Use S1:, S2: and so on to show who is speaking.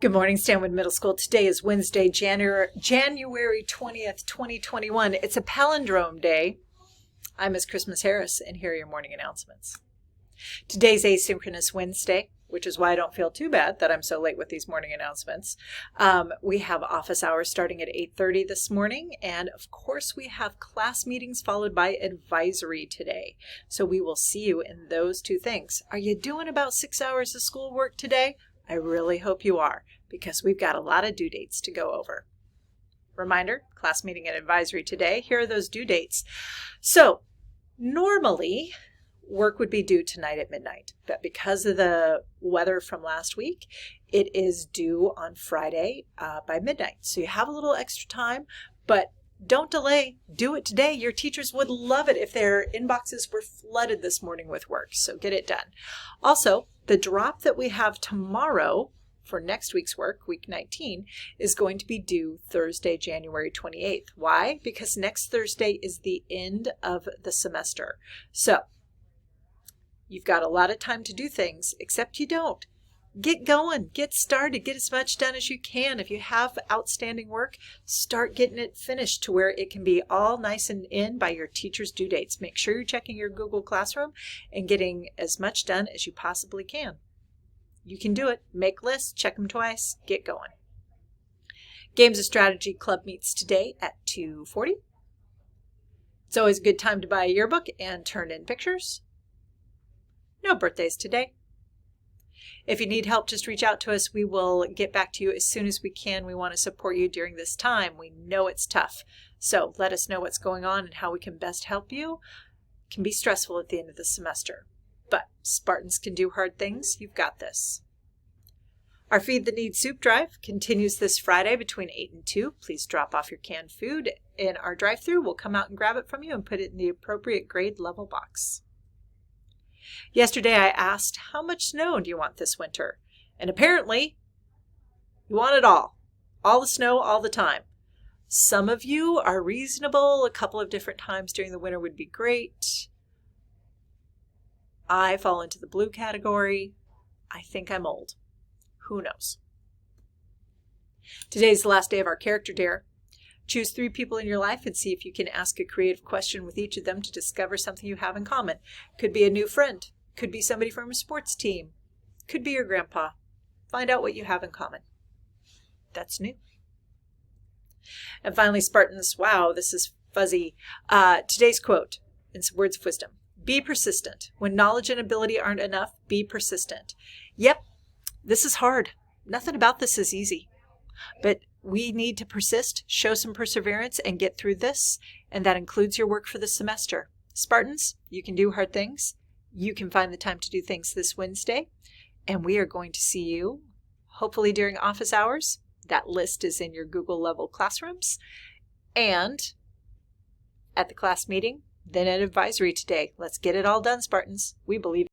S1: Good morning, Stanwood Middle School. Today is Wednesday, January 20th, 2021. It's a palindrome day. I'm Ms. Christmas Harris, and here are your morning announcements. Today's Asynchronous Wednesday, which is why I don't feel too bad that I'm so late with these morning announcements. We have office hours starting at 8:30 this morning, and of course we have class meetings followed by advisory today. So we will see you in those two things. Are you doing about 6 hours of schoolwork today? I really hope you are, because we've got a lot of due dates to go over. Reminder, class meeting and advisory today. Here are those due dates. So normally work would be due tonight at midnight, but because of the weather from last week, it is due on Friday by midnight. So you have a little extra time, but don't delay. Do it today. Your teachers would love it if their inboxes were flooded this morning with work, so get it done. Also, the drop that we have tomorrow for next week's work, week 19, is going to be due Thursday, January 28th. Why? Because next Thursday is the end of the semester. So you've got a lot of time to do things, except you don't. Get going, get started, get as much done as you can. If you have outstanding work, start getting it finished to where it can be all nice and in by your teacher's due dates. Make sure you're checking your Google Classroom and getting as much done as you possibly can. You can do it. Make lists, check them twice, get going. Games of Strategy Club meets today at 2:40. It's always a good time to buy a yearbook and turn in pictures. No birthdays today. If you need help, just reach out to us. We will get back to you as soon as we can. We want to support you during this time. We know it's tough. So let us know what's going on and how we can best help you. It can be stressful at the end of the semester, but Spartans can do hard things. You've got this. Our Feed the Need soup drive continues this Friday between 8 and 2. Please drop off your canned food in our drive-thru. We'll come out and grab it from you and put it in the appropriate grade level box. Yesterday I asked, how much snow do you want this winter? And apparently, you want it all. All the snow, all the time. Some of you are reasonable. A couple of different times during the winter would be great. I fall into the blue category. I think I'm old. Who knows? Today's the last day of our character dare. Choose 3 people in your life and see if you can ask a creative question with each of them to discover something you have in common. Could be a new friend. Could be somebody from a sports team. Could be your grandpa. Find out what you have in common. That's new. And finally, Spartans, wow, this is fuzzy. Today's quote and some words of wisdom. Be persistent. When knowledge and ability aren't enough, be persistent. Yep, this is hard. Nothing about this is easy. But we need to persist, show some perseverance, and get through this, and that includes your work for the semester. Spartans, you can do hard things. You can find the time to do things this Wednesday, and we are going to see you, hopefully during office hours. That list is in your Google level classrooms, and at the class meeting, then at advisory today. Let's get it all done, Spartans. We believe